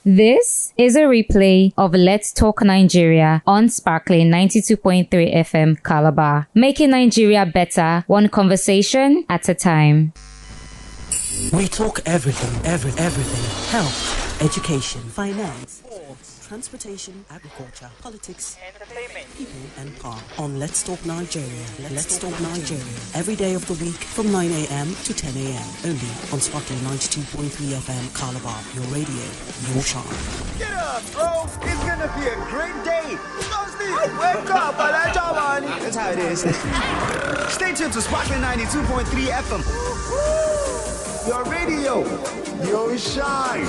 This is a replay of Let's Talk Nigeria on Sparkling 92.3 FM Calabar, making Nigeria better, one conversation at a time. We talk everything. Health, education, finance, sports, transportation, agriculture, politics, entertainment, people and power. On Let's Talk Nigeria. Let's Talk Nigeria. Every day of the week from 9 a.m. to 10 a.m. Only on Sparkling 92.3 FM Calabar. Your radio, your charm. Get up, bro. It's gonna be a great day. Don't sleep. Wake up. That's how it is. Stay tuned to Sparkling 92.3 FM. Your radio, your shine.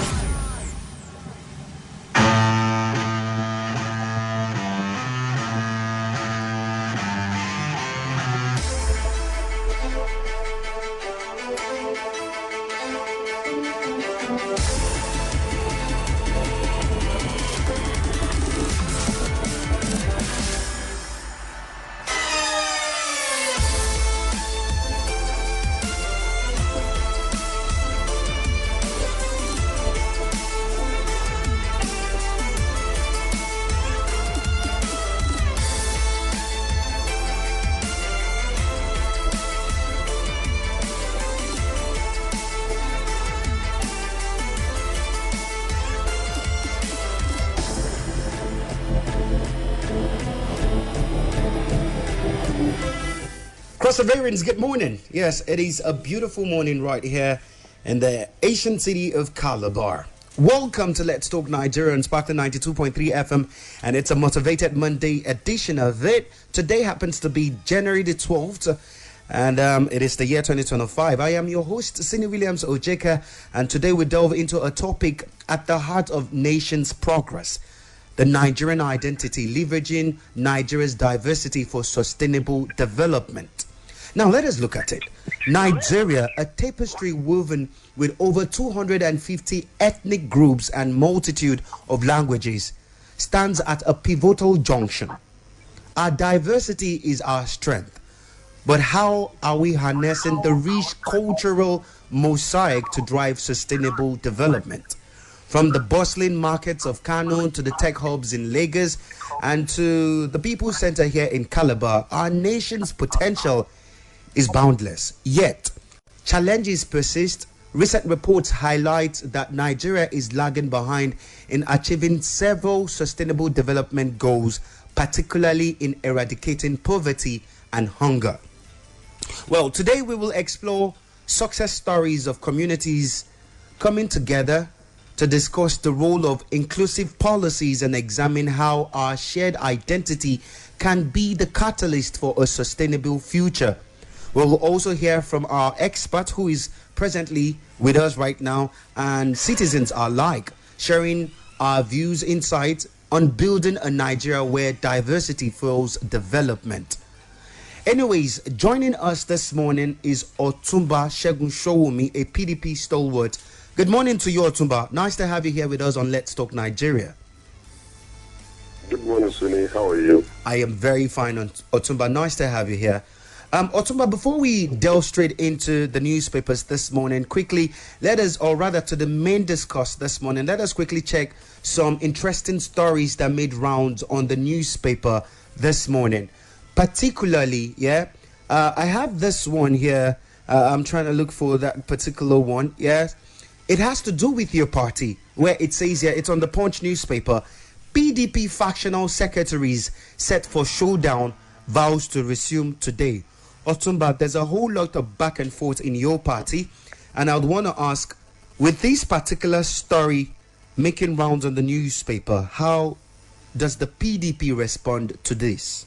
Perseverance, good morning. Yes, it is a beautiful morning right here in the ancient city of Calabar. Welcome to Let's Talk Nigeria on Sparkling 92.3 FM, and it's a motivated Monday edition of it. Today happens to be January the 12th, and it is the year 2025. I am your host, Sini Williams Ojeka, and today we delve into a topic at the heart of nation's progress: the Nigerian identity, leveraging Nigeria's diversity for sustainable development. Now, let us look at it. Nigeria, a tapestry woven with over 250 ethnic groups and multitude of languages, stands at a pivotal junction. Our diversity is our strength. But how are we harnessing the rich cultural mosaic to drive sustainable development? From the bustling markets of Kano to the tech hubs in Lagos and to the People's Center here in Calabar, our nation's potential is boundless. Yet, challenges persist. Recent reports highlight that Nigeria is lagging behind in achieving several sustainable development goals, particularly in eradicating poverty and hunger. Well, today we will explore success stories of communities coming together to discuss the role of inclusive policies and examine how our shared identity can be the catalyst for a sustainable future. We'll also hear from our expert who is presently with us right now, and citizens alike, sharing our views, insights on building a Nigeria where diversity fuels development. Anyways, joining us this morning is Otunba Segun Sowumi, a PDP stalwart. Good morning to you, Otunba. Nice to have you here with us on Let's Talk Nigeria. Good morning, Sunny. How are you? I am very fine, Otunba. Nice to have you here. Otunba, before we delve straight into the newspapers this morning, quickly, to the main discuss this morning, let us quickly check some interesting stories that made rounds on the newspaper this morning. Particularly, I have this one here. I'm trying to look for that particular one. Yes, it has to do with your party, where it says here, it's on the Punch newspaper, PDP factional secretaries set for showdown, vows to resume today. Otunba, there's a whole lot of back and forth in your party, and I would want to ask, with this particular story making rounds on the newspaper, how does the PDP respond to this?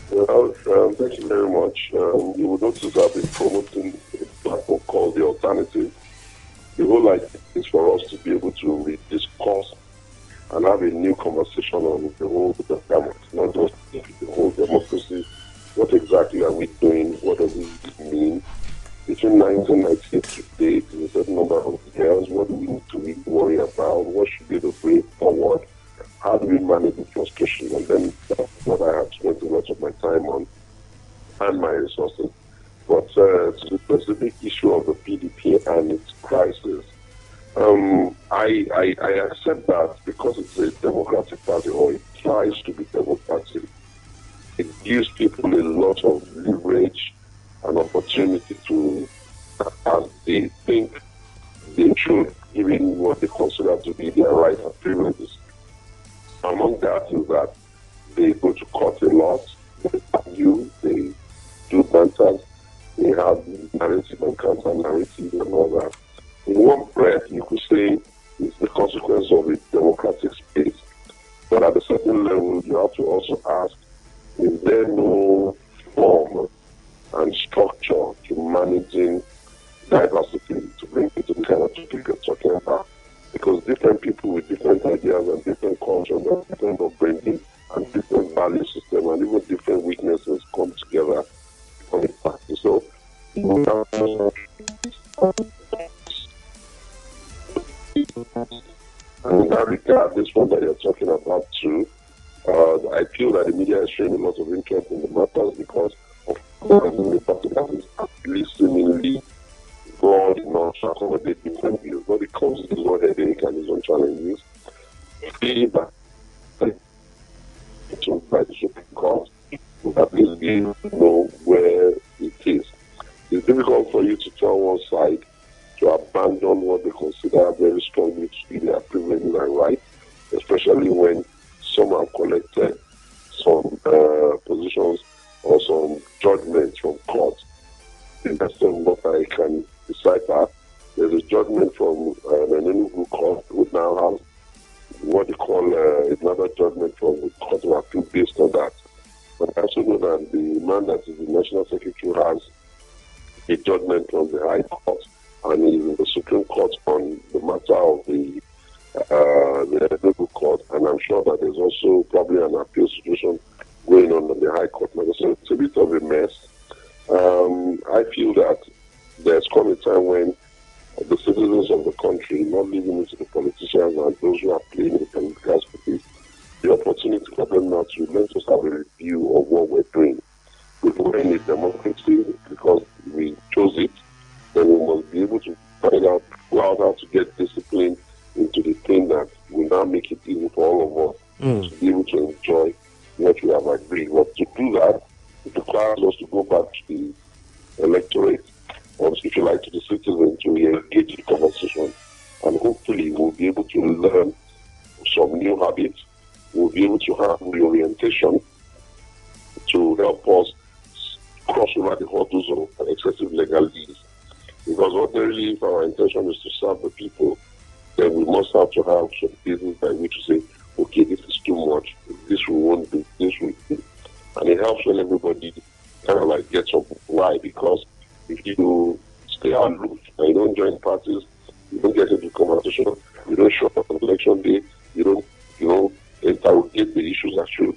Well, thank you very much. You will notice I've been promoting a platform called The Alternative. The whole idea is for us to be able to discuss and have a new conversation on the whole development, not just the whole democracy. What exactly are we doing? What does it mean? Between 1998 to today, in a certain number of years, what do we need to really worry about? What should be the way forward? How do we manage the frustration? And then that's what I have spent a lot of my time on and my resources. But to the specific issue of the PDP and its crisis, I I accept that because it's a democratic party, or it tries to be democratic. It gives people a lot of leverage and opportunity to, as they think they should, given what they consider to be their rights and privileges. Among that is that they go to court a lot, they argue, they do banters, they have narrative and counter narrative and all that. In one breath, you could say it's the consequence of a democratic space. But at a certain level, you have to also ask, is there no form and structure to managing diversity, to bring into the kind of topic you're talking about? Because different people with different ideas and different cultures and different upbringing and different value system and even different weaknesses come together on a party. So, and in that regard, this one that you're talking about too, I feel that the media is showing a lot of interest in the matters because of the party that is at least seemingly broad enough to accommodate different views, but it comes with a lot of headache and its own challenges. Feedback by the Supreme Court will at least be know where it is. It's difficult for you to tell one side to abandon what they consider very strongly to be their privileges and rights, especially when some have collected some positions or some judgments from court. That's what I can decipher. There's a judgment from an Enugu court who now has what they call another judgment from the Court of Appeal based on that. But I also know that the man that is the National Secretary has a judgment from the High Court and is in the Supreme Court on the matter of the Enugu court. And I'm sure that there's also probably an appeal situation going on in the High Court. So it's a bit of a mess. I feel that there's come a time when the citizens of the country, not leaving it to the politicians and those who are playing the political space, the opportunity for them now to let us have a review of what we're doing. We're in a democracy because we chose it, then we must be able to find out how to get discipline into the thing that will now make it easy for all of us to be able to enjoy what we have agreed. But to do that, it requires us to go back to the electorate, or if you like, to the citizens, to engage in conversation, and hopefully we'll be able to learn some new habits. We'll be able to have reorientation to help us cross over the hurdles of excessive legalities. Because ordinarily, if our intention is to serve the people, then we must have to have some business by which to say, okay, this is too much, this we won't do, this we do. And it helps when everybody kind of like gets up. Why? Because if you stay aloof and you don't join parties, you don't get into conversation, you don't show up on election day, you don't interrogate the issues that should,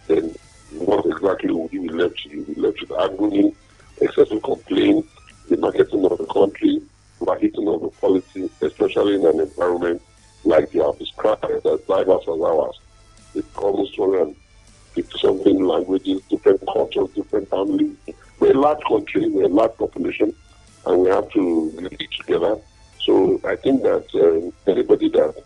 then what exactly will you be left to? You'll be left with agony, excessive complaint, the marketing of the country, overheating of the policy, especially in an environment like you have described as diverse as ours. It almost 250-something languages, different cultures, different families. We're a large country, we're a large population, and we have to live together. So I think that anybody that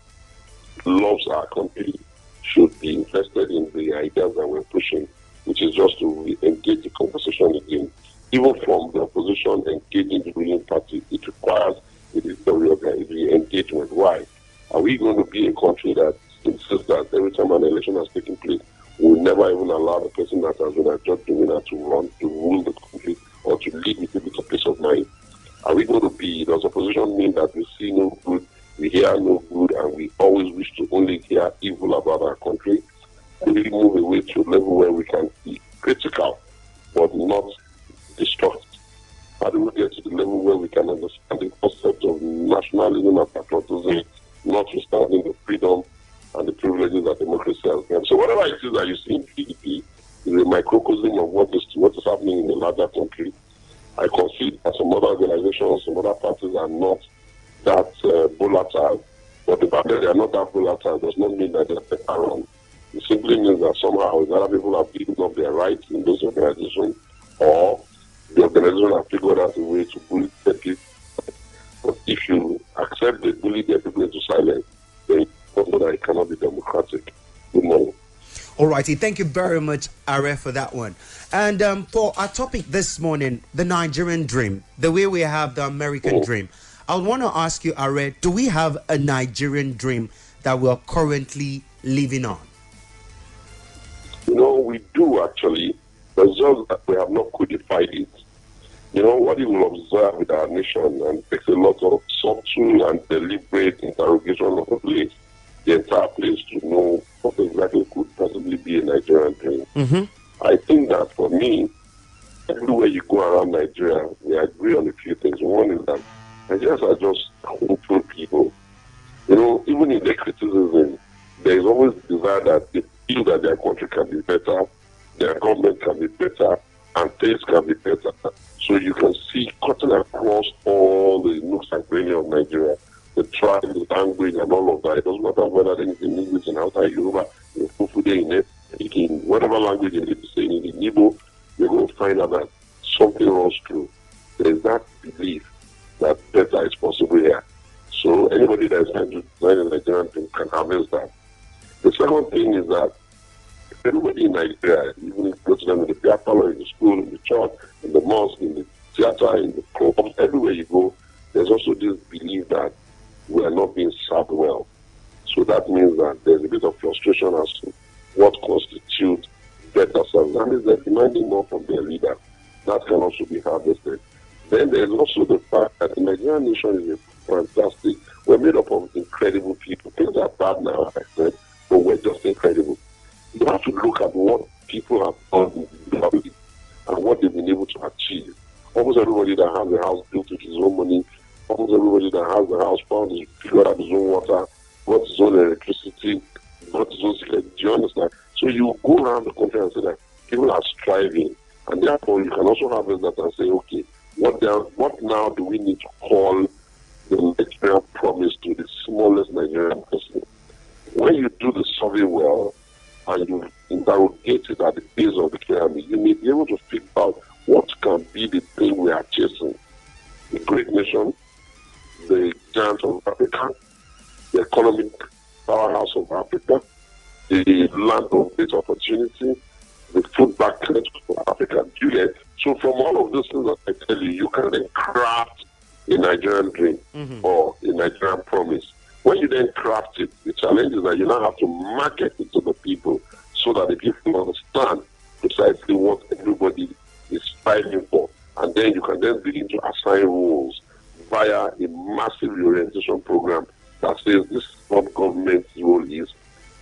loves our country should be interested in the ideas that we're pushing, which is just to engage the conversation again. Even from the opposition engaging the ruling party, it requires the engagement. Why? Are we going to be a country that insists that every time an election has taken place, we will never even allow the person that has been adjudged the winner to rule the country or to lead with a bit of peace of mind? Are we going to be, does opposition mean that we see no good, we hear no good, and we always wish to only hear evil about our country? We really move away to a level where we can be critical, but not destructive. How do we get to the level where we can understand the concept of nationalism and patriotism, notwithstanding the freedom and the privileges that democracy has given? So whatever it is that you see in PDP is a microcosm of what is happening in the larger country. I concede that some other organizations, some other parties are not that volatile, but the fact that they are not that volatile does not mean that they are better wrong. It simply means that somehow other people have given up their rights in those organizations, or the organization have figured out a way to bully their people. But if you accept they bully their people into silence, not that it cannot be democratic. Good morning. All righty. Thank you very much, Are, for that one. And for our topic this morning, the Nigerian dream, the way we have the American dream, I want to ask you, Are, do we have a Nigerian dream that we are currently living on? We do actually. But it's just that we have not codified it. What you will observe with our nation, and it takes a lot of subtle and deliberate interrogation of the entire place to know what exactly could possibly be a Nigerian dream. I think that for me, everywhere you go around Nigeria, we agree on a few things. One is that Nigerians are just hopeful people. Even in their criticism, there is always the desire that they feel that their country can be better, their government can be better, and things can be better. So you can see cutting across all the nooks and crannies of Nigeria, the tribe, the language, and all of that. It doesn't matter whether it's in English and outside Yoruba, in Fufude, in whatever language you need to say, in Igbo, you're going to find out that something runs through. There's that belief that better is possible here. So anybody that is trying to design a Nigerian thing can harvest that. The second thing is that everybody in Nigeria, even if you go to them in the theater, in the school, in the church, in the mosque, in the theater, in the club, everywhere you go, there's also this belief that we are not being served well. So that means that there's a bit of frustration as to what constitutes better service. And is they're demanding more from their leader. That can also be harvested. Then there's also the fact that the Nigerian nation is a fantastic, we're made up of incredible people. Things are bad now, I said, but we're just incredible. You have to look at what people have done globally and what they've been able to achieve. Almost everybody that has a house built with his own money, almost everybody that has the house found his figured out his own water, got his own electricity, got his own security. Do you understand? So you go around the country and say that people are striving, and therefore you can also harvest that and say, okay, what now do we need to call the Nigerian promise to the smallest Nigerian person? When you do the survey well, and you interrogate it at the base of the pyramid, you may be able to figure out what can be the thing we are chasing. The great nation, the giant of Africa, the economic powerhouse of Africa, the land of great opportunity, the food basket of Africa. You get? So from all of those things that I tell you, you can then craft a Nigerian dream or a Nigerian promise. When you then craft it, the challenge is that you now have to market it to the people so that the people understand precisely what everybody is striving for. And then you can then begin to assign roles via a massive reorientation program that says this is what government's role is,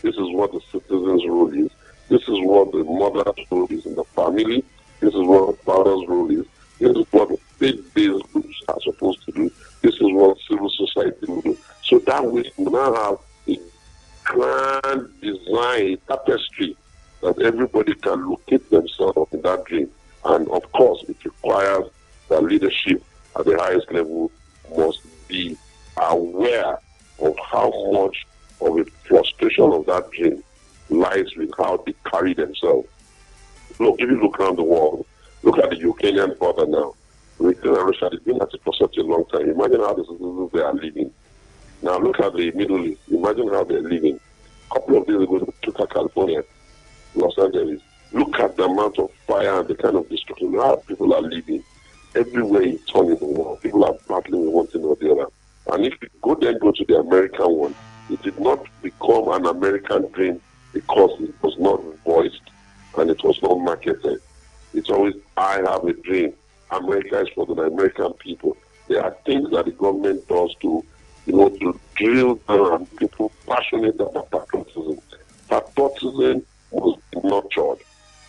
this is what the citizen's role is, this is what the mother's role is in the family, this is what the father's role is, this is what the faith-based groups are supposed to do, this is what civil society will do. So that way we now have a grand design tapestry that everybody can locate themselves in that dream. And of course, it requires that leadership at the highest level must be aware of how much of a frustration of that dream lies with how they carry themselves. Look, if you look around the world, look at the Ukrainian border now. Ukraine and Russia have been at it for such a long time. Imagine how the citizens they are living. Now look at the Middle East. Imagine how they're living. A couple of days ago, look at California, Los Angeles. Look at the amount of fire and the kind of destruction. How people are living. Everywhere you turn in the world, people are battling with one thing or the other. And if you go to the American one, it did not become an American dream because it was not voiced and it was not marketed. It's always, I have a dream. America is for the American people. There are things that the government does to drill down people passionate about patriotism. Patriotism must be nurtured.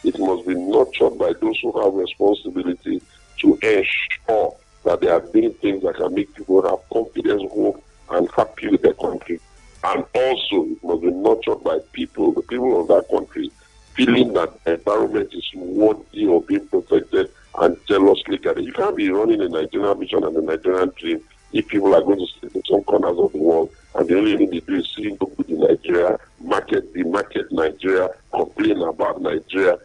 It must be nurtured by those who have responsibility to ensure that they are doing things that can make people have confidence, hope, and happy with their country. And also, it must be nurtured by people, the people of that country, feeling that the environment is worthy of being protected and jealously guarded. You can't be running a Nigerian vision and a Nigerian dream if people are going to sit in some corners of the world and the only thing they do is see good in Nigeria, market Nigeria, complain about Nigeria.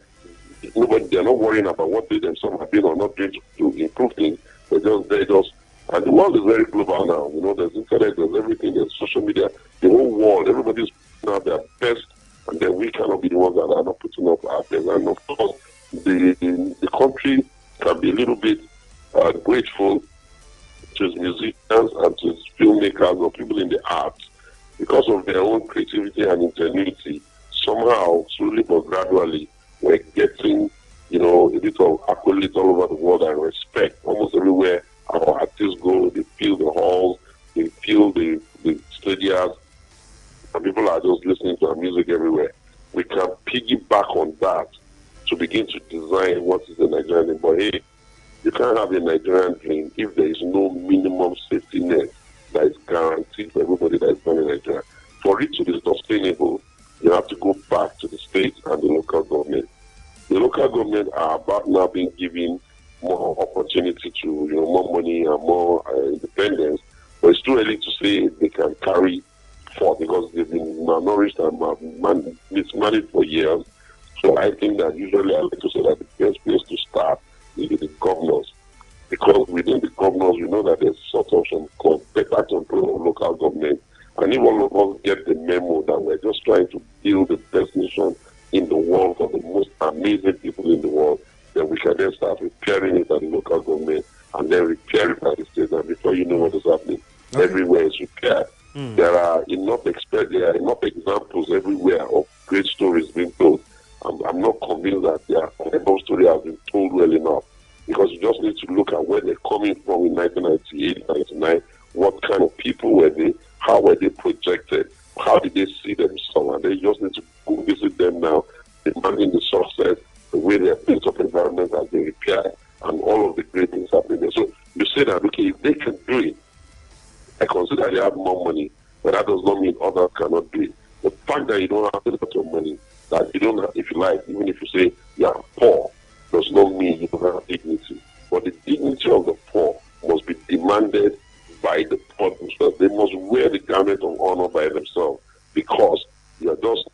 They're not worrying about what they themselves have been or not doing to improve things. They just, and the world is very global now. There's internet, there's everything, there's social media, the whole world, everybody because of their own creativity and ingenuity, somehow, slowly but gradually, we're getting, a bit of accolades all over the world and respect almost everywhere our artists go. They fill the halls, they fill the stadiums, and people are just listening to our music everywhere. We can piggyback on that to begin to design what is the Nigerian dream. But hey, you can't have a Nigerian dream if there is no minimum safety net that is guaranteed for everybody that is born in Nigeria. For it to be sustainable, you have to go back to the state and the local government. The local government are about now being given more opportunity to, more money and more independence. But it's too early to say they can carry forth because they've been malnourished and mismanaged for years. So I think that usually I like to say that the best place to start is with the governors. Because within the governors, we know that there's sort of some better control of local government. And if all of us get the memo that we're just trying to build the best nation in the world for the most amazing people in the world, then we can then start repairing it at the local government and then repair it at the state. And before you know what is happening, everywhere is repaired. There are enough examples everywhere of great stories being told. I'm not convinced that their whole story has been told well enough, because you just need to look at where they're coming from in 1998, 99, what kind of people were they, how were they projected, how did they see themselves, and they just need to go visit them now, demanding the success, the way their built up environment has been repaired, and all of the great things happening there. So you say that, okay, if they can do it, I consider they have more money, but that does not mean others cannot do it. The fact that you don't have a lot of money, that you don't have, if you like, even if you say you are poor, does not mean you don't have dignity. But the dignity of the poor must be demanded by the poor themselves. They must wear the garment of honor by themselves, because you are just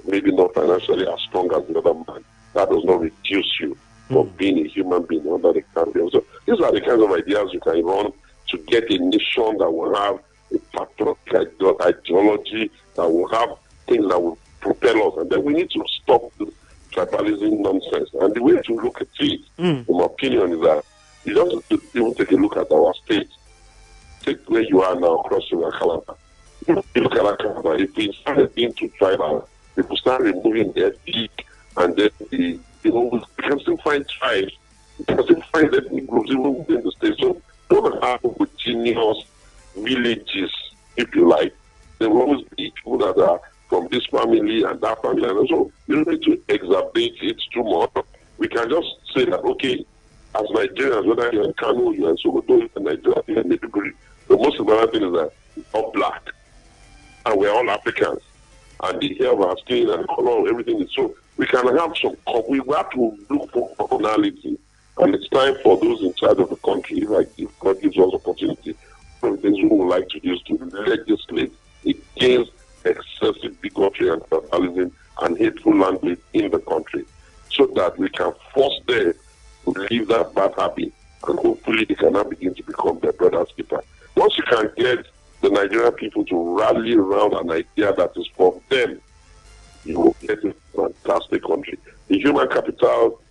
maybe not financially as strong as the other man. That does not reduce you from being a human being under the country. So these are the kinds of ideas you can run to get a nation that will have a patriotic ideology, that will have things that will propel us. And then we need to stop the tribalism nonsense. And the way to look at it, in my opinion, is that you don't have to even take a look at our state. Take where you are now, crossing the Calabar. You look at that Calabar, if we started being too tribal, if we start removing their peak, and then we can still find tribes, we can still find ethnic groups even within the state. So don't have homogeneous villages, if you like. There will always be people that are from this family and that family, and so you don't need to exacerbate it too much. We can just say that, okay, as Nigerians, whether you're in Kano, you're in Sokoto, you're in Nigeria, you're in Maiduguri, the most important thing is that we're all black and we're all Africans, and the hair of our skin and color of everything is so. We can have we have to look for commonality, and it's time for those in charge of the country, like if God gives us opportunity, one of the things we would like to do is to legislate against excessive bigotry and tribalism and hateful language in the country, so that we can force them to leave that bad habit, and hopefully they can now begin to become their brother's keeper. Once you can get the Nigerian people to rally around an idea that is for them, you will get a fantastic country. The human capital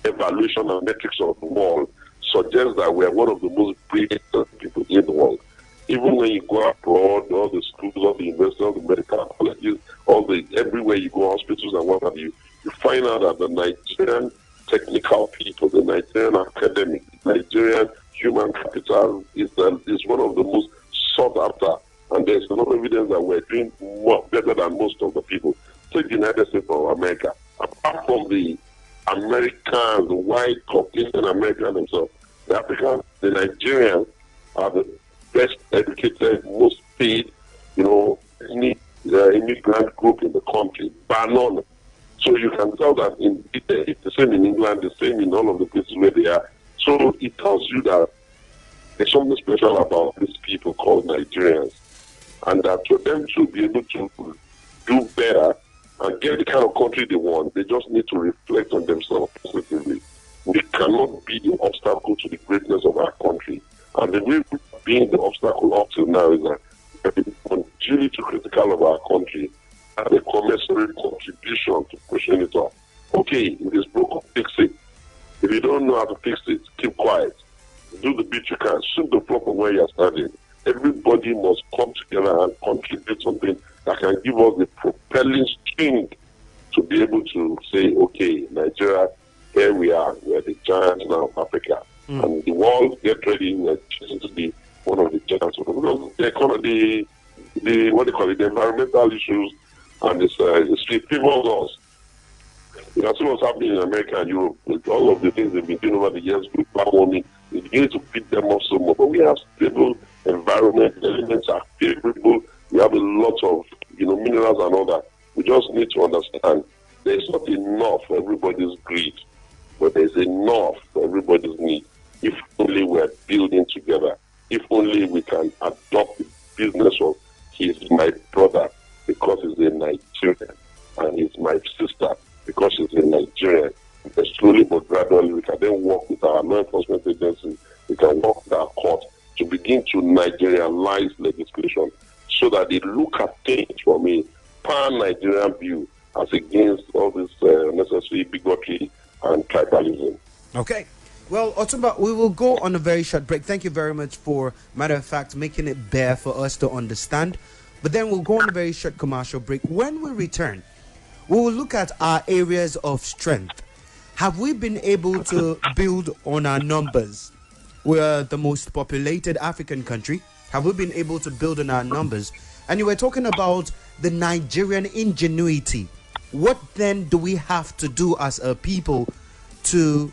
evaluation and metrics of the world suggests that we are one of the most brilliant people in the world. Even when you go abroad, all the schools, all the universities, all the medical colleges, everywhere you go, hospitals and what have you, you find out that the Nigerian technical people, the Nigerian academic, Nigerian human capital is one of the most sought after. And there's a lot of evidence that we're doing better than most of the people. Take the United States of America. Apart from the Americans, the white Caucasian Americans themselves, the Africans, the Nigerians are the best educated, most paid, immigrant group in the country, bar none. So you can tell that it's the same in England, the same in all of the places where they are. So it tells you that there's something special about these people called Nigerians, and that for them to be able to do better and get the kind of country they want, they just need to reflect on themselves positively. We cannot be the obstacle to the greatness of our country. And the way being the obstacle up till now is that we have been continually too critical of our country and a commensurate contribution to pushing it off. Okay, if it's broken, fix it. If you don't know how to fix it, keep quiet. Do the bit you can, sweep the floor from where you're standing. everybody must come together and contribute something that can give us the propelling string to be able to say, okay, Nigeria, here we are the giants now of Africa. And the world, get ready, we're to be one of the giants of the world. Because the what they call it, the environmental issues and this favors us. You can see what's happening in America and Europe with all of the things they've been doing over the years with global warming. They begin to beat them up so much. But we have stable environment, elements are favorable. We have a lot of minerals and all that. We just need to understand there's not enough for everybody's greed, but there's enough for everybody's need. If only we're building together, if only we can adopt the business of he's my brother because he's a Nigerian and he's my sister because she's a Nigerian. And slowly but gradually we can then work with our law enforcement agencies, we can work with our court to begin to Nigerianize legislation so that they look at things from a pan-Nigerian view as against all this necessary bigotry and tribalism. Okay. Well, Otunba, we will go on a very short break. Thank you very much for, matter of fact, making it bare for us to understand. But then we'll go on a very short commercial break. When we return, we will look at our areas of strength. Have we been able to build on our numbers? We're the most populated African country. Have we been able to build on our numbers? And you were talking about the Nigerian ingenuity. What then do we have to do as a people to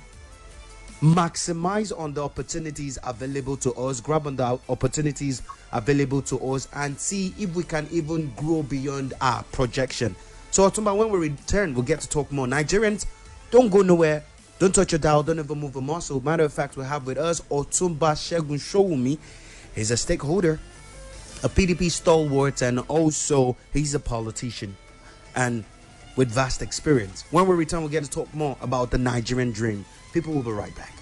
maximize on the opportunities available to us, grab on the opportunities available to us, and see if we can even grow beyond our projection? So, Otunba, when we return, we'll get to talk more. Nigerians, don't go nowhere. Don't touch your dial. Don't ever move a muscle. Matter of fact, we have with us Otunba Segun Sowumi. He's a stakeholder, a PDP stalwart, and also he's a politician and with vast experience. When we return, we'll get to talk more about the Nigerian dream. People will be right back.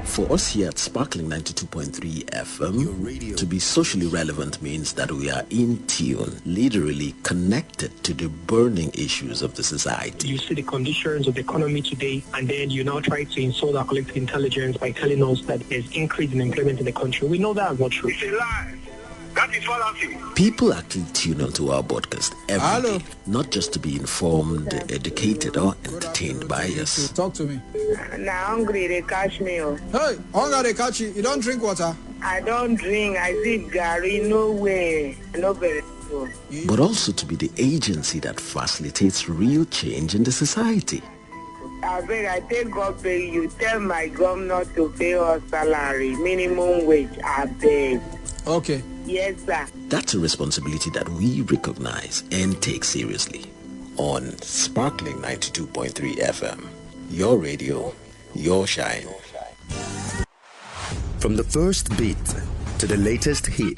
For us here at Sparkling 92.3 FM, to be socially relevant means that we are in tune, literally connected to the burning issues of the society. You see the conditions of the economy today, and then you now try to insult our collective intelligence by telling us that there's increase in employment in the country. We know that is not true. It's a lie. That is fallacy. People actually tune onto our podcast every day, not just to be informed, educated, or entertained by us. Talk to me. Now hungry, they catch me. Hey, hunger, they catch you. You don't drink water? I don't drink. I see Gary. No way. No very good. But also to be the agency that facilitates real change in the society. I beg, I take God pay you. Tell my governor to pay us salary, minimum wage. I beg. Okay. Yes, sir. That's a responsibility that we recognize and take seriously. On Sparkling 92.3 FM, your radio, your shine. From the first beat to the latest hit,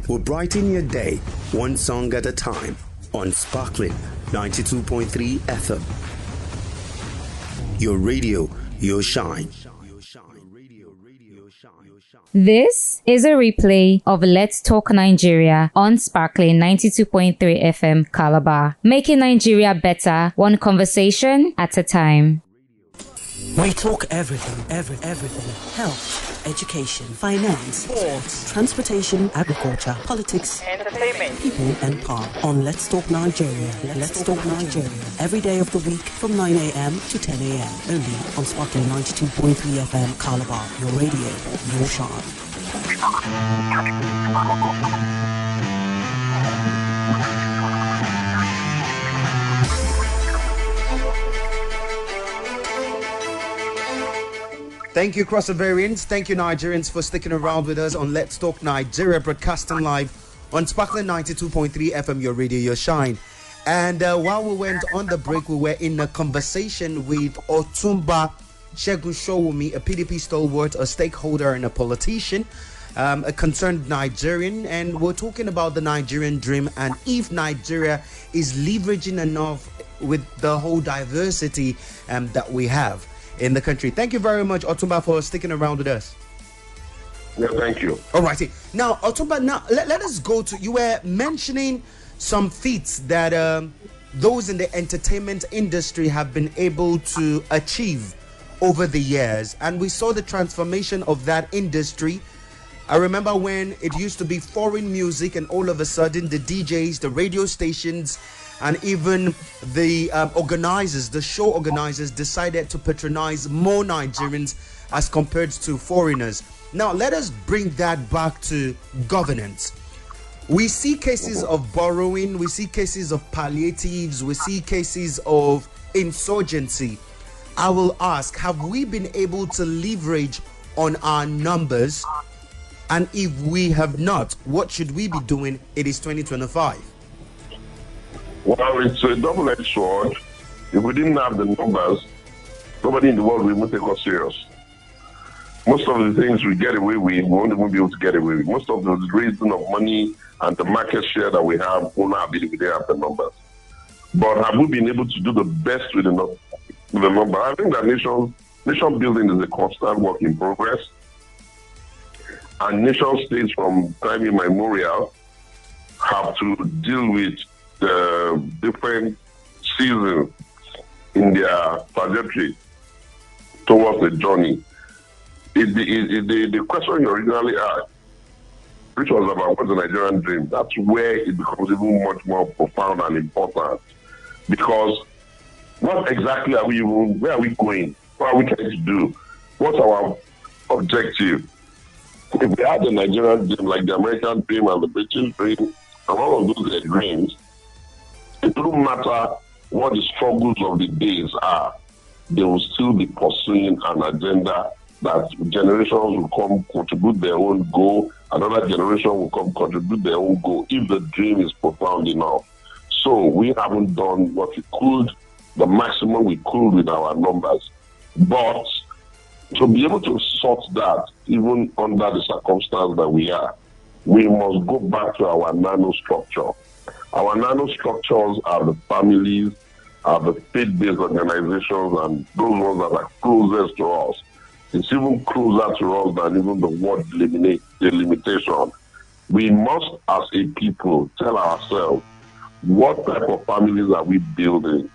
we'll brighten your day one song at a time on Sparkling 92.3 FM. Your radio, your shine. This is a replay of Let's Talk Nigeria on Sparkling 92.3 FM Calabar, making Nigeria better, one conversation at a time. We talk everything. Health, education, finance, sports, transportation, agriculture, politics, entertainment, people and power. On Let's Talk Nigeria. Let's Talk Nigeria. Every day of the week from 9 a.m. to 10 a.m. Only on Sparkling 92.3 FM Calabar. Your radio, your shine. Thank you, Crossovarians. Thank you, Nigerians, for sticking around with us on Let's Talk Nigeria, broadcasting live on Sparkling 92.3 FM, your radio, your shine. And while we went on the break, we were in a conversation with Otunba Segun Sowumi, a PDP stalwart, a stakeholder, and a politician, a concerned Nigerian. And we're talking about the Nigerian dream and if Nigeria is leveraging enough with the whole diversity that we have in the country. Thank you very much, Otunba, for sticking around with us. Yeah, thank you. All righty. Now, Otunba, let us go to, you were mentioning some feats that those in the entertainment industry have been able to achieve over the years. And we saw the transformation of that industry. I remember when it used to be foreign music, and all of a sudden the DJs, the radio stations, and even the organizers, the show organizers, decided to patronize more Nigerians as compared to foreigners. Now, let us bring that back to governance. We see cases of borrowing, we see cases of palliatives, we see cases of insurgency. I will ask, have we been able to leverage on our numbers? And if we have not, what should we be doing? It is 2025. Well, it's a double-edged sword. If we didn't have the numbers, nobody in the world will even take us serious. Most of the things we get away with, we won't even be able to get away with. Most of the raising of money and the market share that we have will not be able to have the numbers. But have we been able to do the best with the number? I think that nation building is a constant work in progress. And nation states from time immemorial have to deal with the different seasons in their trajectory towards the journey. The question you originally asked, which was about what's the Nigerian dream, that's where it becomes even much more profound and important. Because what exactly are we even, where are we going? What are we trying to do? What's our objective? If we had the Nigerian dream, like the American dream and the British dream, and all of those dreams, it doesn't matter what the struggles of the days are, they will still be pursuing an agenda that generations will come contribute their own goal, another generation will come contribute their own goal if the dream is profound enough. So we haven't done what we could, the maximum we could with our numbers. But to be able to sort that, even under the circumstance that we are, we must go back to our nanostructure. Our nanostructures are the families, are the faith-based organizations, and those ones that are closest to us. It's even closer to us than even the word delimitation. We must, as a people, tell ourselves, what type of families are we building?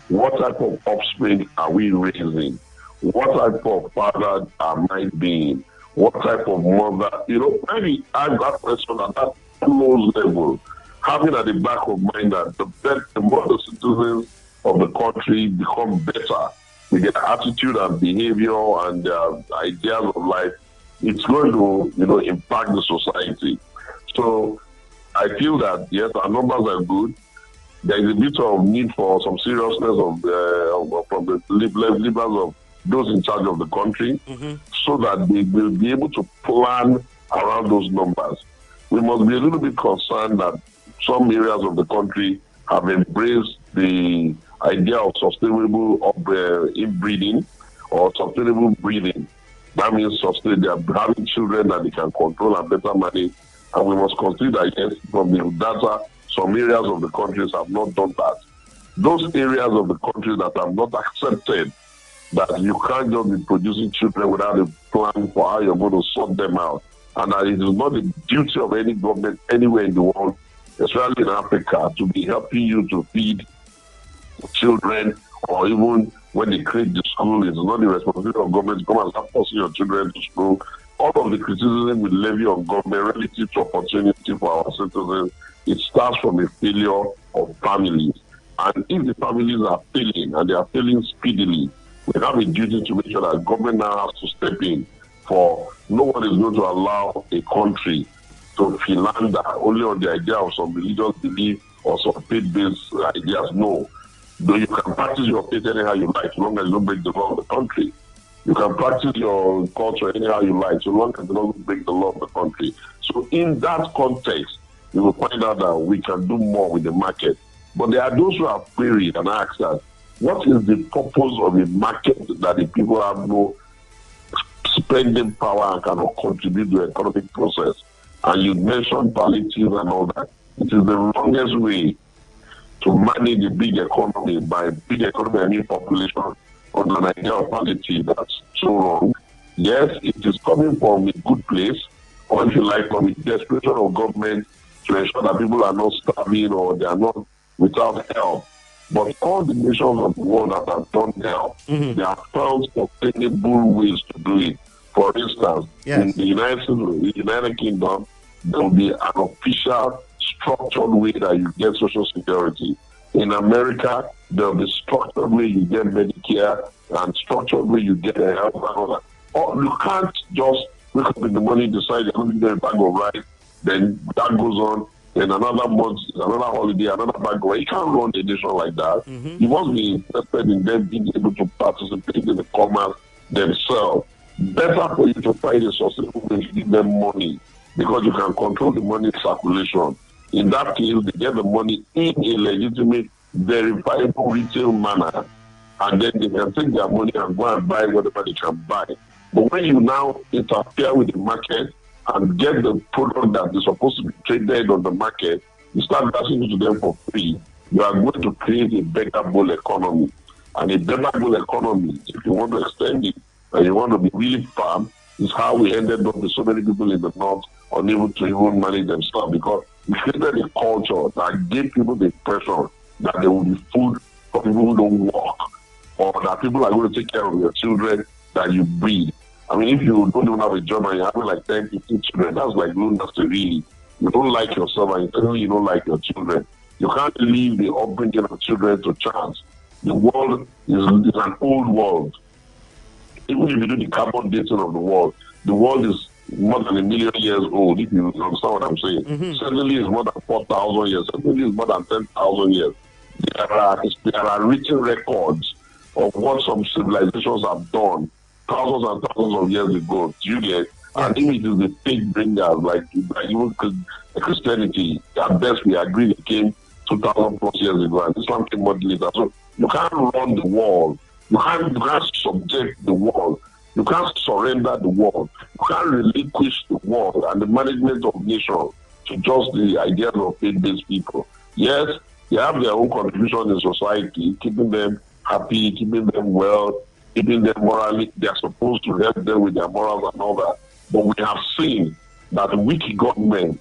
What type of offspring are we raising? What type of father am I being? What type of mother? Maybe I've got question at that close level, having at the back of mind that the more the citizens of the country become better with their attitude and behavior and their ideas of life, it's going to, impact the society. So I feel that, yes, our numbers are good. There is a bit of need for some seriousness from the leaders of those in charge of the country, so that they will be able to plan around those numbers. We must be a little bit concerned that some areas of the country have embraced the idea of sustainable inbreeding or sustainable breeding. That means they are having children that they can control and better manage. And we must consider, yes, from the data, some areas of the countries have not done that. Those areas of the country that have not accepted that you can't just be producing children without a plan for how you're going to sort them out. And that it is not the duty of any government anywhere in the world, especially in Africa, to be helping you to feed children, or even when they create the school, it's not the responsibility of government to come and start forcing your children to school. All of the criticism we levy on government relative to opportunity for our citizens, it starts from a failure of families. And if the families are failing, and they are failing speedily, we have a duty to make sure that government now has to step in, for no one is going to allow a country to philander only on the idea of some religious belief or some faith-based ideas. No. Though you can practice your faith anyhow you like, so long as you don't break the law of the country. You can practice your culture anyhow you like, so long as you don't break the law of the country. So in that context, you will find out that we can do more with the market. But there are those who are queried and asked that, what is the purpose of a market that the people have no spending power and cannot contribute to the economic process? And you mentioned palliative and all that. It is the longest way to manage a big economy. By big economy, I mean population, on an idea of palliative. That's so wrong. Yes, it is coming from a good place, or if you like, from a desperation of government to ensure that people are not starving or they are not without help. But all the nations of the world that have done now, they have found sustainable ways to do it. For instance, in the United Kingdom, there will be an official, structured way that you get Social Security. In America, there will be structured way you get Medicare and structured way you get health and all that. Or you can't just wake up in the morning, decide you're going to get a bag of rice, then that goes on. Then another month, another holiday, another bag of rice. You can't run a nation like that. You must be interested in them being able to participate in the commerce themselves. Better for you to find a sustainable way to give them money because you can control the money circulation. In that case, they get the money in a legitimate, verifiable retail manner, and then they can take their money and go and buy whatever they can buy. But when you now interfere with the market and get the product that is supposed to be traded on the market, you start passing it to them for free, you are going to create a better bull economy. And a better bull economy, if you want to extend it, and you want to be really firm, is how we ended up with so many people in the north unable to even manage themselves because we created a culture that gave people the impression that there will be food for people who don't work or that people are going to take care of your children that you breed. I mean, if you don't even have a job and you're having like 10, 15 children, that's like lunacy really. You don't like yourself and you don't like your children. You can't leave the upbringing of children to chance. The world is an old world. Even if you do the carbon dating of the world is more than 1 million years old, if you understand what I'm saying. Certainly it's more than 4,000 years, certainly it's more than 10,000 years. There are written records of what some civilizations have done thousands and thousands of years ago. Do you get? And even it is the faith bringers, like even Christianity, at best we agree it came 2,000 plus years ago, and Islam came much later. So you can't run the world. You can't subject the world. You can't surrender the world. You can't relinquish the world and the management of nations to just the ideas of faith-based people. Yes, they have their own contribution in society, keeping them happy, keeping them well, keeping them morally. They are supposed to help them with their morals and all that. But we have seen that the weak government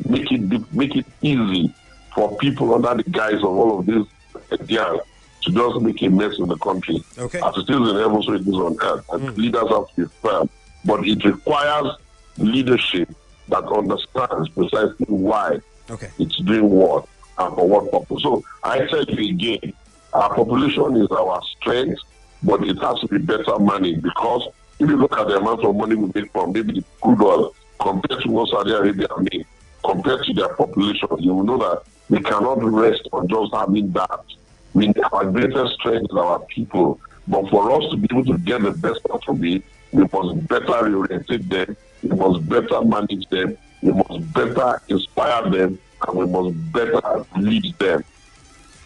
make it easy for people under the guise of all of these ideas to just make a mess in the country. Okay. As it is in heaven, so it is on earth. And leaders have to be firm. But it requires leadership that understands precisely why it's doing what and for what purpose. So I tell you again, our population is our strength, but it has to be better managed because if you look at the amount of money we make from maybe the crude oil compared to what Saudi Arabia made, compared to their population, you will know that we cannot rest on just having that. Our greatest strength is our people. But for us to be able to get the best out of it, we must better reorientate them, we must better manage them, we must better inspire them, and we must better lead them.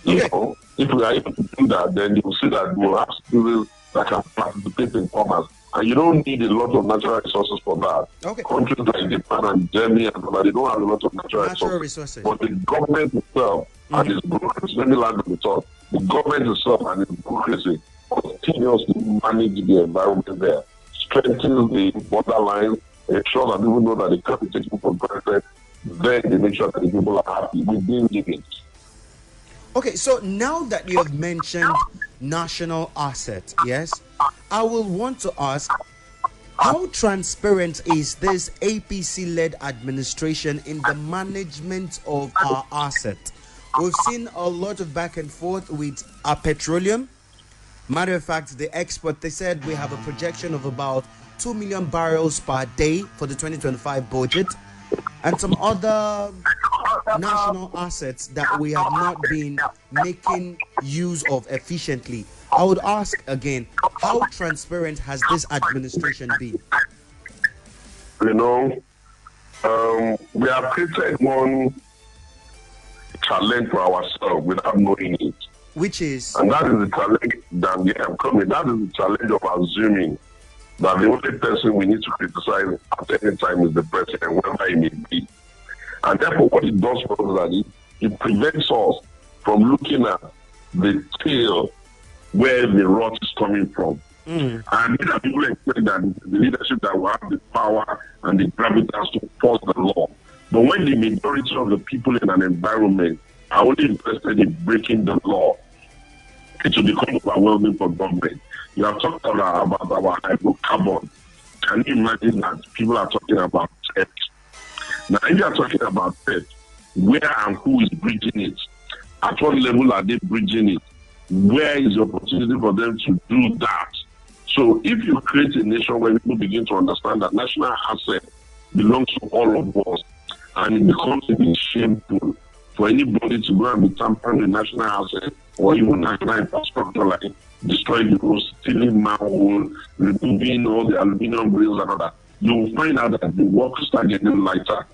You know, if we are able to do that, then you will see that we will have students that can participate in commerce. And you don't need a lot of natural resources for that. Countries like Japan and Germany and all that, they don't have a lot of natural resources. But the government itself and its bureaucracy, let me land on the top, the government itself and its bureaucracy continuously manage the environment there, strengthens the borderlines, ensure that people know that they can't be taken for granted, then they make sure that the people are happy within limits. Okay, so now that you have mentioned national asset, yes, I will want to ask, how transparent is this APC-led administration in the management of our asset? We've seen a lot of back and forth with our petroleum. Matter of fact, the expert, they said we have a projection of about 2 million barrels per day for the 2025 budget, and some other national assets that we have not been making use of efficiently. I would ask again, how transparent has this administration been? You know, we have created one challenge for ourselves without knowing it. Which is? And that is the challenge that we have coming. That is the challenge of assuming that the only person we need to criticize at any time is the president, wherever he may be. And therefore, what it does for us is that it prevents us from looking at the tail where the rot is coming from. And people expect that the leadership that will have the power and the gravitas to force the law. But when the majority of the people in an environment are only interested in breaking the law, it will become overwhelming for government. You have talked about our hydrocarbon. Can you imagine that people are talking about theft? Now, if you are talking about theft, where and who is bridging it? At what level are they bridging it? Where is the opportunity for them to do that? So if you create a nation where people begin to understand that national asset belongs to all of us, and it becomes a bit shameful for anybody to go and be tampering with national asset or even national infrastructure, like destroying the roads, stealing manhole, removing all the aluminum grills and all that, you will find out that the work start getting lighter.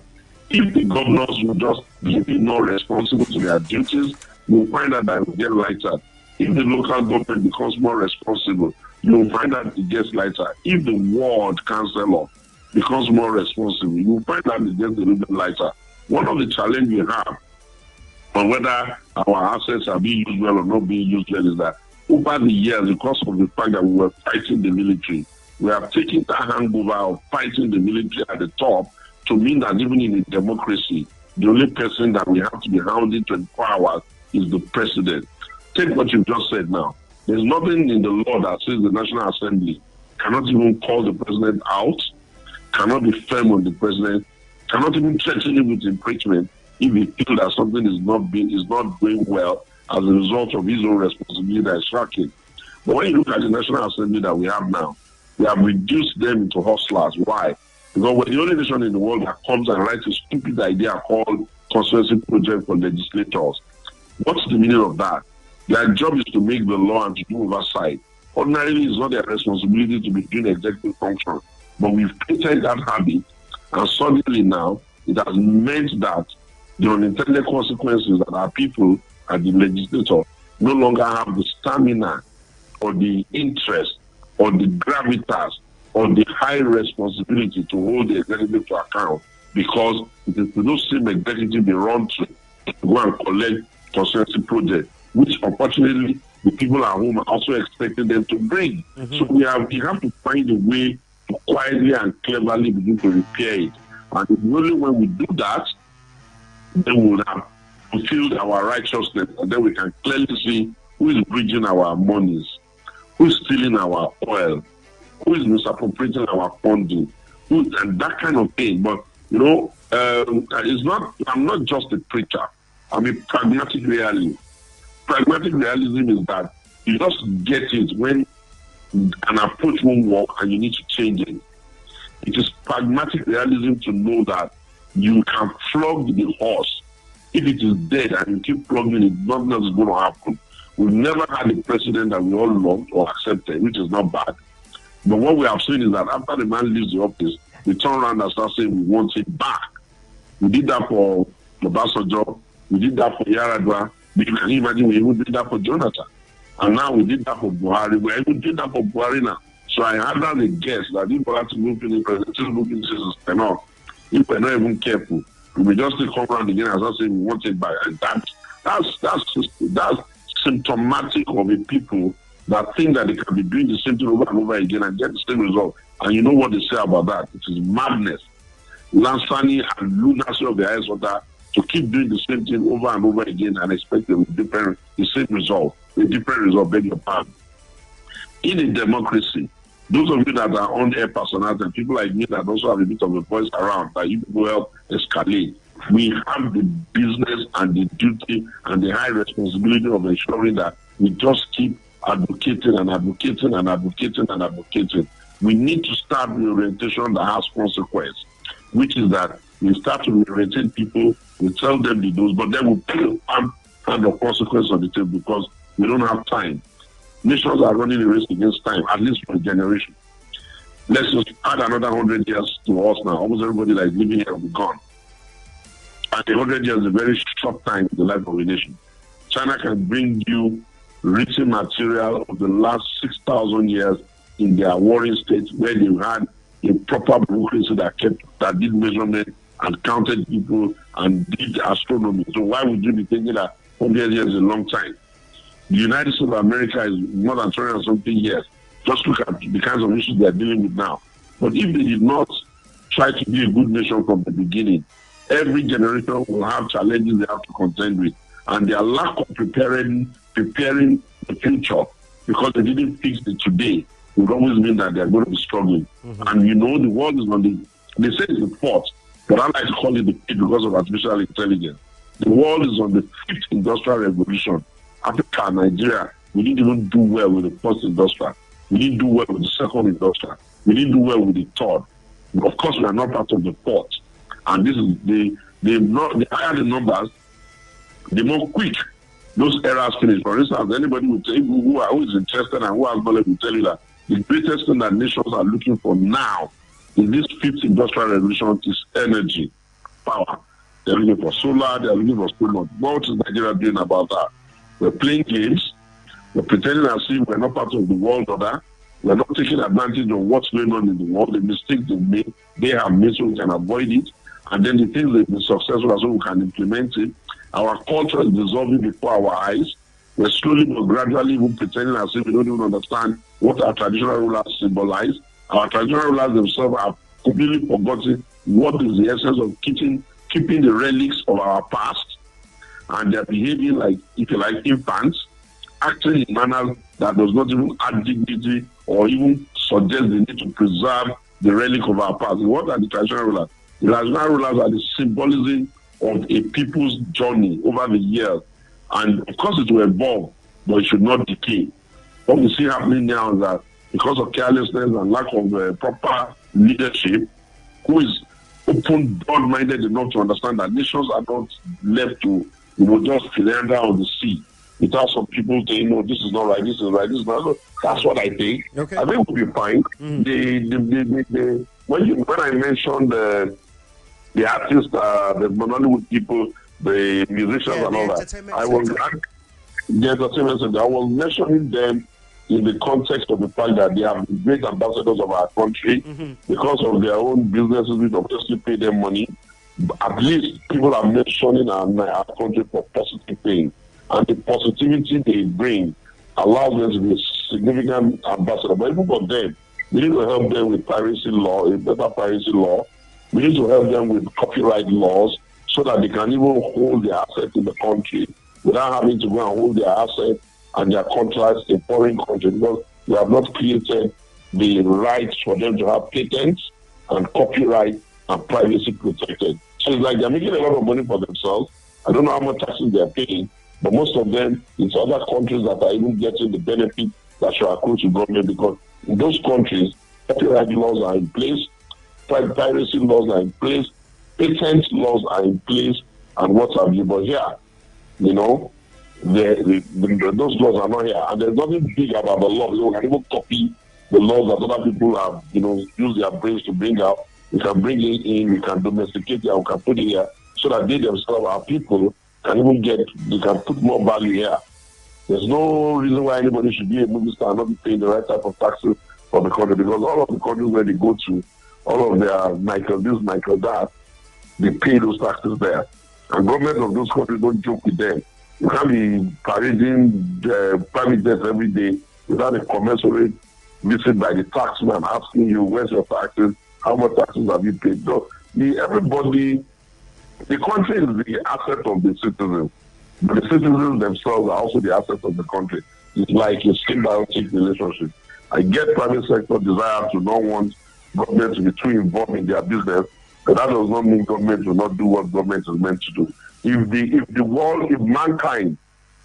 If the governors will just be more responsible to their duties, you will find out that it will get lighter. If the local government becomes more responsible, you will find that it gets lighter. If the ward councillor becomes more responsible, you will find out it gets a little bit lighter. One of the challenges we have on whether our assets are being used well or not being used well is that over the years, because of the fact that we were fighting the military, we have taken that hangover of fighting the military at the top to mean that even in a democracy, the only person that we have to be hounding 24 hours is the president. Take what you've just said now. There's nothing in the law that says the National Assembly cannot even call the president out, cannot be firm on the president, cannot even threaten him with impeachment if he feels that something is not going well as a result of his own responsibility that is lacking. But when you look at the National Assembly that we have now, we have reduced them into hustlers. Why? Because we're the only nation in the world that comes and writes a stupid idea called constituency project for legislators. What's the meaning of that? Their job is to make the law and to do oversight. Ordinarily, it's not their responsibility to be doing executive function. But we've created that habit, and suddenly now, it has meant that the unintended consequences that our people and the legislator no longer have the stamina or the interest or the gravitas or the high responsibility to hold the executive to account, because it is to those same executive they run to go and collect constituency projects, which unfortunately the people at home are also expecting them to bring. So we have to find a way to quietly and cleverly begin to repair it. And it's only when we do that, then we will have fulfilled our righteousness, and then we can clearly see who is bridging our monies, who is stealing our oil, who is misappropriating our funding, and that kind of thing. But, I'm not just a preacher. I'm a pragmatic realist. Pragmatic realism is that you just get it when an approach won't work and you need to change it. It is pragmatic realism to know that you can flog the horse. If it is dead and you keep flogging it, nothing else is going to happen. We've never had a president that we all loved or accepted, which is not bad. But what we have seen is that after the man leaves the office, we turn around and start saying we want it back. We did that for Obasanjo. We did that for Yaradua. You can imagine we even did that for Jonathan. And now we did that for Buhari. We even did that for Buhari now. So I had that a guess that if we have to move in the presidential booking systems enough, if we're not even careful, we may just come around again and start saying we want it back. And that's symptomatic of a people that think that they can be doing the same thing over and over again and get the same result. And you know what they say about that? It is madness, insanity, and lunacy of the highest order to keep doing the same thing over and over again and expect the same result, a different result, beg your pardon. In a democracy, those of you that are on-air personalities and people like me that also have a bit of a voice around, that you people help escalate, we have the business and the duty and the high responsibility of ensuring that we just keep advocating and advocating and advocating and advocating. We need to start the orientation that has consequence, which is that we start to reorientate people, we tell them the dose, but then we put a hand of consequence on the table because we don't have time. Nations are running a race against time, at least for a generation. Let's just add another 100 years to us now. Almost everybody that is living here will be gone. And 100 years is a very short time in the life of a nation. China can bring you written material of the last 6,000 years in their warring states where they had a proper bureaucracy that did measurement and counted people and did astronomy. So why would you be thinking that 100 years is a long time? The United States of America is more than 20 and something years. Just look at the kinds of issues they are dealing with now. But if they did not try to be a good nation from the beginning, every generation will have challenges they have to contend with. And their lack of preparing the future, because they didn't fix it today, it would always mean that they're going to be struggling. And you know, the world is on they say it's the fourth, but I like to call it the fifth because of artificial intelligence. The world is on the fifth industrial revolution. Africa and Nigeria, we didn't even do well with the first industrial. We didn't do well with the second industrial. We didn't do well with the third. Of course, we are not part of the fourth. And this is the higher the numbers, the more quick those errors finish. For instance, anybody will tell you who is interested and who has knowledge will tell you that the greatest thing that nations are looking for now in this fifth industrial revolution is energy, power. They're looking for solar, they're looking for so much. What is Nigeria doing about that? We're playing games, we're pretending as if we're not part of the world order, we're not taking advantage of what's going on in the world, the mistakes they have made so we can avoid it, and then the things they've been successful so we can implement it. Our culture is dissolving before our eyes. We're slowly but gradually even pretending as if we don't even understand what our traditional rulers symbolize. Our traditional rulers themselves have completely forgotten what is the essence of keeping the relics of our past, and they're behaving like, if you like, infants, acting in manners that does not even add dignity or even suggest the need to preserve the relic of our past. What are the traditional rulers? The traditional rulers are the symbolism of a people's journey over the years, and of course it will evolve, but it should not decay. What we see happening now is that because of carelessness and lack of proper leadership, who is open, broad-minded enough to understand that nations are not left to, just philander on the sea without some people saying, no, this is not right, this is right, this is not right. That's what I think. Okay. I think we'll be fine. When I mentioned the artists, the Nollywood people, the musicians and all that, I was mentioning them in the context of the fact that they are great ambassadors of our country because of their own businesses, which obviously pay them money. At least people are mentioning our country for positive things. And the positivity they bring allows them to be a significant ambassador. But even for them, we need to help them with piracy law, a better piracy law. We need to help them with copyright laws so that they can even hold their assets in the country without having to go and hold their assets and their contracts in foreign countries, because we have not created the rights for them to have patents and copyright and privacy protected. So it's like they're making a lot of money for themselves. I don't know how much taxes they're paying, but most of them, it's other countries that are even getting the benefit that should accrue to government, because in those countries, copyright laws are in place, piracy laws are in place, patent laws are in place, and what have you. But here, those laws are not here, and there's nothing big about the law. You can even copy the laws that other people have, use their brains to bring out. We can bring it in, we can domesticate it, and we can put it here, so that they themselves, our people, can even they can put more value here. There's no reason why anybody should be a movie star and not be paying the right type of taxes for the country, because all of the countries where they go to, all of their Michael this, Michael that, they pay those taxes there. And government of those countries don't joke with them. You can't be parading private jets every day without a commensurate visit by the taxman asking you, where's your taxes? How much taxes have you paid? So the country is the asset of the citizens. But the citizens themselves are also the assets of the country. It's like a symbiotic relationship. I get private sector desire to not want government to be too involved in their business, but that does not mean government will not do what government is meant to do. If mankind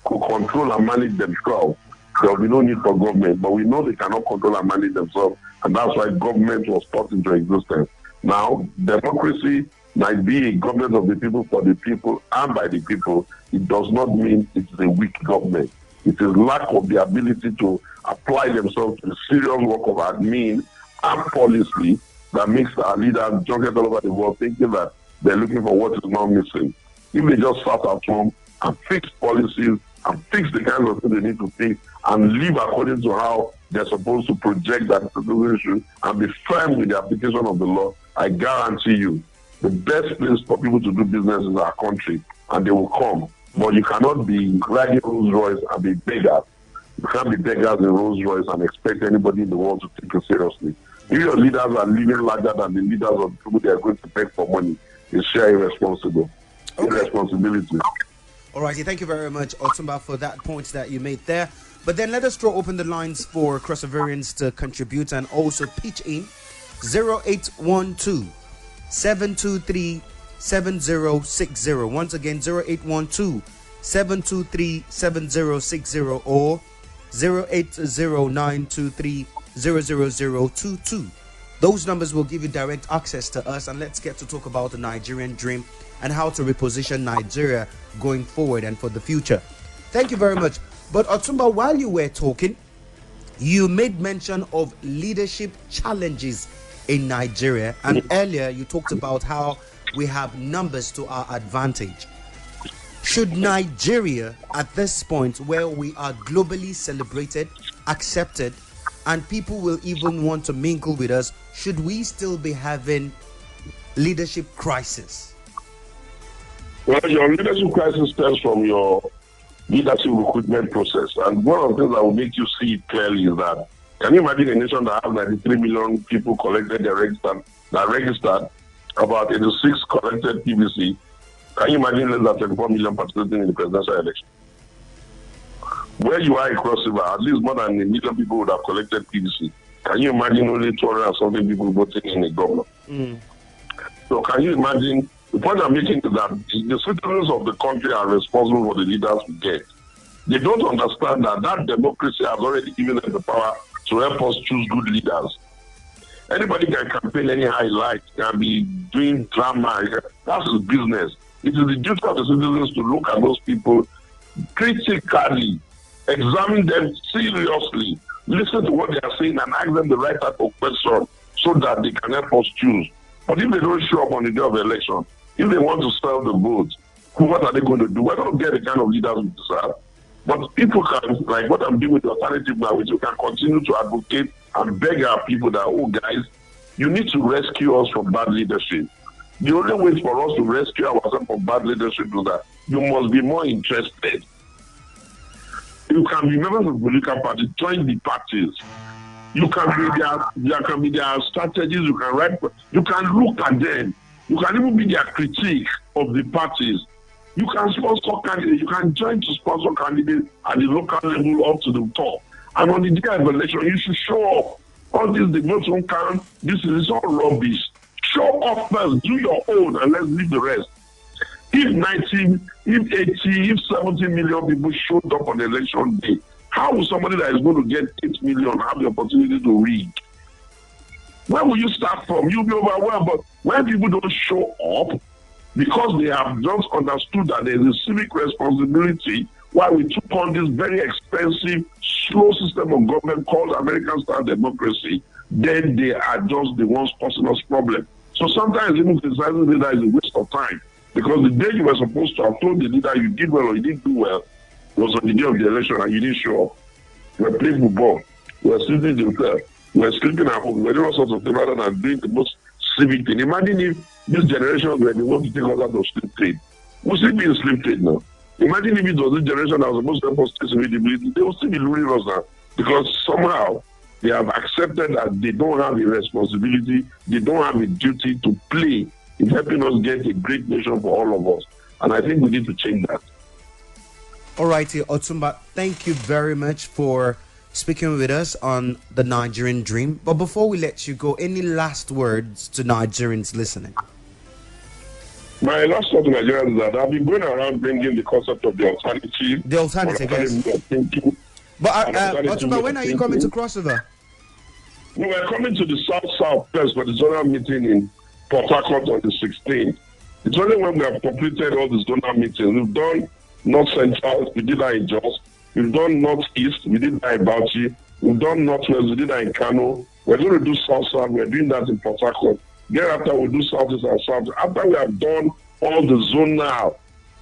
could control and manage themselves, there will be no need for government. But we know they cannot control and manage themselves, and that's why government was brought into existence. Now, democracy might be a government of the people, for the people, and by the people. It does not mean it is a weak government. It is lack of the ability to apply themselves to the serious work of admin and policy that makes our leaders junket all over the world thinking that they're looking for what is not missing. If they just sat at home and fix policies and fix the kinds of things they need to fix and live according to how they're supposed to project that situation and be firm with the application of the law, I guarantee you, the best place for people to do business is our country, and they will come. But you cannot be riding Rolls Royce and be beggars. You can't be beggars in Rolls Royce and expect anybody in the world to take you seriously. If your leaders are living larger than the leaders of the people they are going to beg for money, it's sheer irresponsibility. All righty, thank you very much, Otunba, for that point that you made there. But then let us throw open the lines for Crossoverians to contribute and also pitch in. 0812 723 7060. Once again, 0812 723 7060 or 080923 00022. Those numbers will give you direct access to us, and let's get to talk about the Nigerian dream and how to reposition Nigeria going forward and for the future. Thank you very much. But Otunba, while you were talking, you made mention of leadership challenges in Nigeria, and earlier you talked about how we have numbers to our advantage. Should Nigeria, at this point where we are globally celebrated, accepted, and people will even want to mingle with us, should we still be having leadership crisis? Well, your leadership crisis stems from your leadership recruitment process. And one of the things that will make you see it clearly is that, can you imagine a nation that has 93 million people collected their registered, about 86 collected PVC? Can you imagine less than 24 million participating in the presidential election? Where you are across the river, at least more than 1 million people would have collected PVC. Can you imagine only 200 and something people voting in a governor? So can you imagine? The point I'm making is that the citizens of the country are responsible for the leaders we get. They don't understand that democracy has already given them the power to help us choose good leaders. Anybody can campaign any highlight, can be doing drama. That's his business. It is the duty of the citizens to look at those people critically, examine them seriously, listen to what they are saying and ask them the right type of question so that they can help us choose. But if they don't show up on the day of the election, if they want to sell the vote, what are they going to do? We're going to get the kind of leaders we deserve. But people can, like what I'm doing with the alternative now, which we can continue to advocate and beg our people that, oh guys, you need to rescue us from bad leadership. The only way for us to rescue ourselves from bad leadership is that you must be more interested. You can be members of the political party, join the parties. You can be there can be their strategies, you can write, you can look at them. You can even be their critique of the parties. You can sponsor candidates, you can join to sponsor candidates at the local level up to the top. And on the day of election, you should show up. All this, the votes won't count, this is all rubbish. Show up first, do your own, and let's leave the rest. If 90, if 80, if 70 million people showed up on the election day, how will somebody that is going to get 8 million have the opportunity to rig? Where will you start from? You'll be overwhelmed. But when people don't show up, because they have just understood that there is a civic responsibility, why we took on this very expensive, slow system of government called American style democracy, then they are just the ones causing us problem. So sometimes even criticizing the leader is a waste of time. Because the day you were supposed to have told the leader you did well or you didn't do well was on the day of the election and you didn't show up. You were playing football. You were sitting in the hotel. You were sleeping at home. You were doing all sorts of things rather than doing the most civic thing. Imagine if this generation were the ones to take us out of slave trade. We'll still be in slave trade now. Imagine if it was this generation that was supposed to help us take civility. They will still be ruling us now. Because somehow they have accepted that they don't have a responsibility, they don't have a duty to play in helping us get a great nation for all of us. And I think we need to change that. All righty, Otunba, thank you very much for speaking with us on the Nigerian dream. But before we let you go, any last words to Nigerians listening? My last thought to Nigerians is that I've been going around bringing the concept of the alternative. The alternative, yes. But Otunba, when are you coming to Crossover? We are coming to the South first for the zonal meeting in Port Harcourt on the 16th. It's only when we have completed all the zonal meetings. We've done North Central, we did that in Jos. We've done Northeast, we did that in Bauchi. We've done Northwest, we did that in Kano. We're going to do South, we're doing that in Port Harcourt. Thereafter, we'll do Southeast and South. After we have done all the zonal,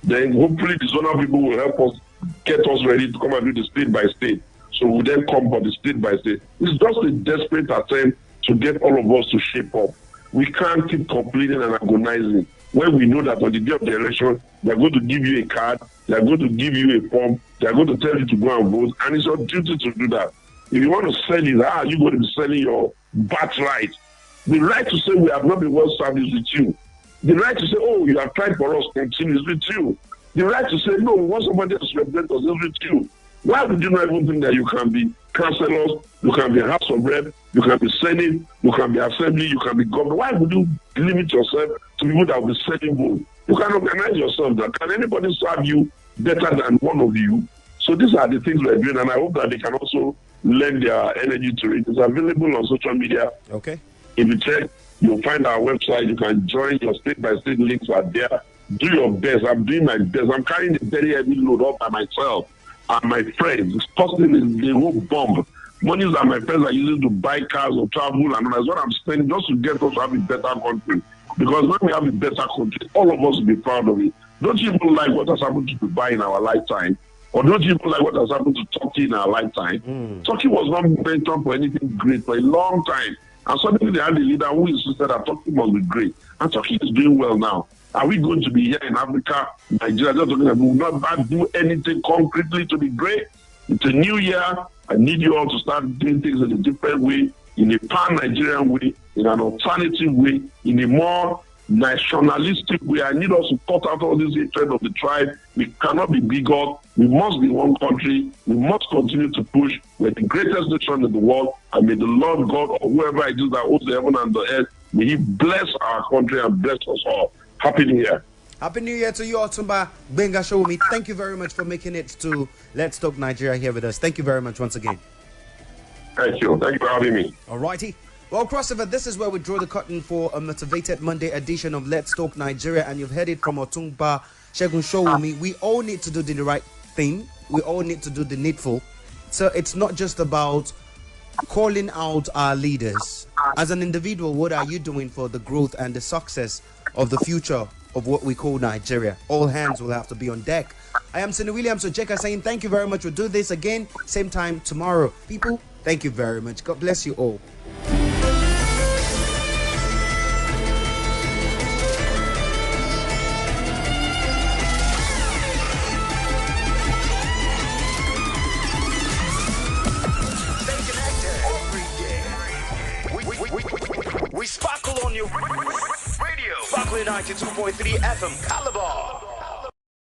then hopefully the zonal people will help us get us ready to come and do the state by state. So we'll then come for the state by state. It's just a desperate attempt to get all of us to shape up. We can't keep complaining and agonizing when we know that on the day of the election, they're going to give you a card, they're going to give you a form, they're going to tell you to go and vote, and it's your duty to do that. If you want to sell it, how are you going to be selling your birthright? The right to say we have not been well served is with you. The right to say, oh, you have tried for us, continue is with you. The right to say, no, we want somebody else to represent us is with you. Why would you not even think that you can be councillors, you can be House of Rep, you can be Senate, you can be Assembly, you can be governor? Why would you limit yourself to people that will be sending votes? You can organize yourself. Can anybody serve you better than one of you? So these are the things we're doing, and I hope that they can also lend their energy to it. It's available on social media. Okay. If you check, you'll find our website. You can join. Your state-by-state links are there. Do your best. I'm doing my best. I'm carrying a very heavy load up by myself and my friends. It's costing the whole bomb. Monies that my friends are using to buy cars or travel, and that's what I'm spending just to get us to have a better country. Because when we have a better country, all of us will be proud of it. Don't you even like what has happened to Dubai in our lifetime? Or don't you even like what has happened to Turkey in our lifetime? Turkey was not mentioned for anything great for a long time. And suddenly they had a leader who insisted that Turkey must be great. And Turkey is doing well now. Are we going to be here in Africa, Nigeria, just talking about we will not do anything concretely to be great? It's a new year. I need you all to start doing things in a different way, in a pan-Nigerian way, in an alternative way, in a more nationalistic way. I need us to cut out all this hatred of the tribe. We cannot be bigots. We must be one country. We must continue to push. We're the greatest nation in the world. And may the Lord God or whoever it is that owns the heaven and the earth, may He bless our country and bless us all. Happy New Year. Happy New Year to you, Otunba Sowumi. Thank you very much for making it to Let's Talk Nigeria here with us. Thank you very much once again. Thank you. Thank you for having me. All righty. Well, crossover, this is where we draw the curtain for a motivated Monday edition of Let's Talk Nigeria, and you've heard it from Otunba Segun Sowumi. We all need to do the right thing. We all need to do the needful. So it's not just about calling out our leaders. As an individual, what are you doing for the growth and the success of the future of what we call Nigeria? All hands will have to be on deck. I am Sinu Williams Ojeka saying thank you very much. We'll do this again, same time tomorrow. People, thank you very much. God bless you all. We sparkle on your radio. Sparkle 92.3 FM Calabar.